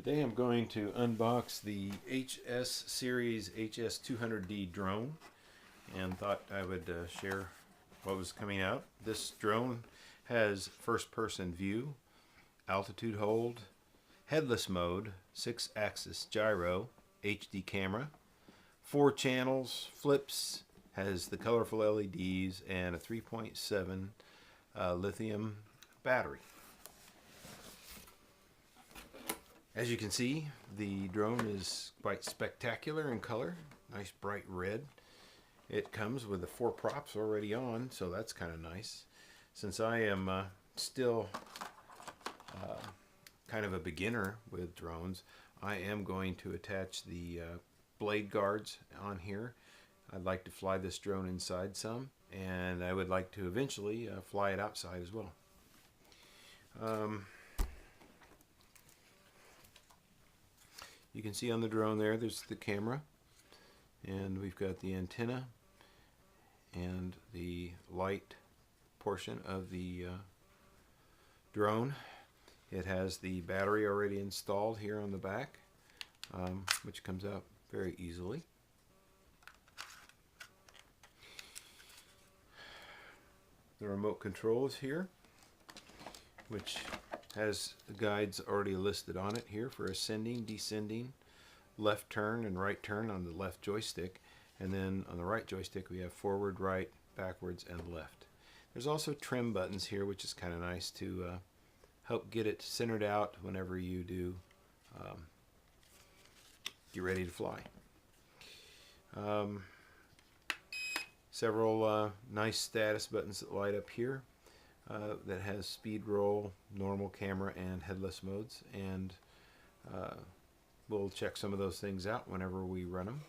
Today I'm going to unbox the HS series HS200D drone and thought I would share what was coming out. This drone has first-person view, altitude hold, headless mode, 6-axis gyro, HD camera, 4 channels, flips, has the colorful LEDs, and a 3.7 lithium battery. As you can see, the drone is quite spectacular in color, nice bright red. It comes with the 4 props already on, so that's kind of nice. Since I am still kind of a beginner with drones, I am going to attach the blade guards on here. I'd like to fly this drone inside some, and I would like to eventually fly it outside as well. You can see on the drone there's the camera, and we've got the antenna and the light portion of the drone. It has the battery already installed here on the back, which comes out very easily. The remote control is here, which has the guides already listed on it here for ascending, descending, left turn and right turn on the left joystick, and then on the right joystick we have forward, right, backwards, and left. There's also trim buttons here, which is kind of nice to help get it centered out whenever you do get ready to fly. Several nice status buttons that light up here. That has speed roll, normal camera, and headless modes, and we'll check some of those things out whenever we run them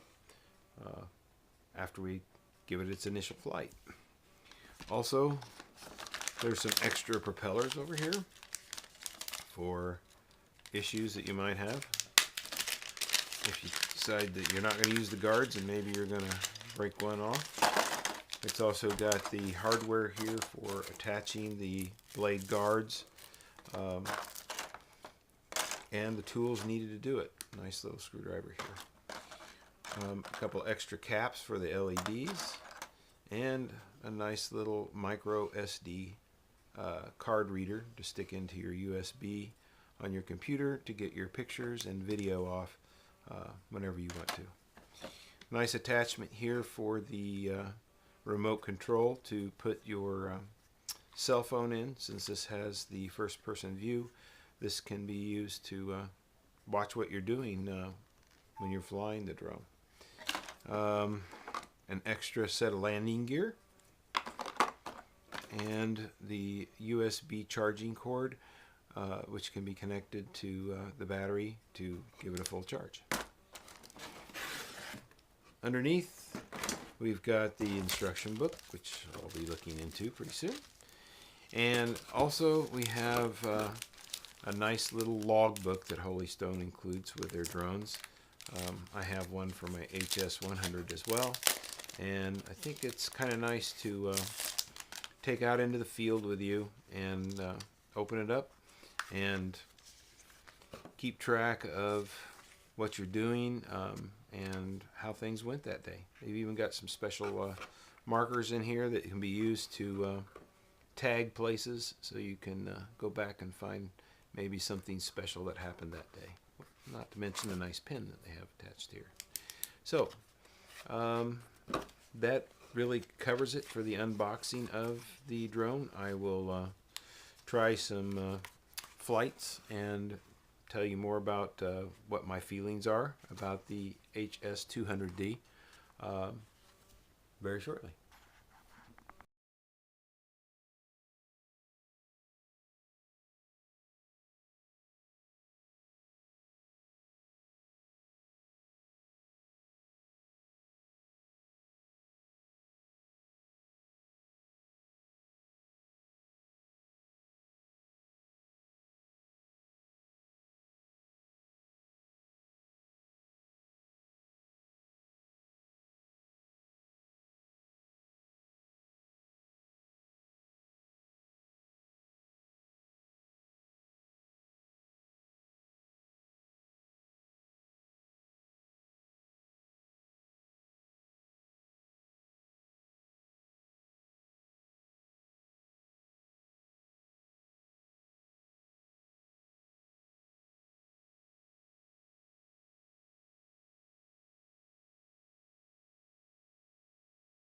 after we give it its initial flight. Also, there's some extra propellers over here for issues that you might have. If you decide that you're not going to use the guards and maybe you're going to break one off. It's also got the hardware here for attaching the blade guards and the tools needed to do it. Nice little screwdriver here. A couple extra caps for the LEDs, and a nice little micro SD card reader to stick into your USB on your computer to get your pictures and video off whenever you want to. Nice attachment here for the remote control to put your cell phone in. Since this has the first person view, this can be used to watch what you're doing when you're flying the drone. An extra set of landing gear, and the USB charging cord which can be connected to the battery to give it a full charge. Underneath we've got the instruction book, which I'll be looking into pretty soon. And also we have a nice little log book that Holy Stone includes with their drones. I have one for my HS200 as well. And I think it's kind of nice to take out into the field with you and open it up and keep track of what you're doing and how things went that day. They've even got some special markers in here that can be used to tag places, so you can go back and find maybe something special that happened that day. Not to mention the nice pin that they have attached here. So that really covers it for the unboxing of the drone. I will try some flights and tell you more about what my feelings are about the HS200D very shortly.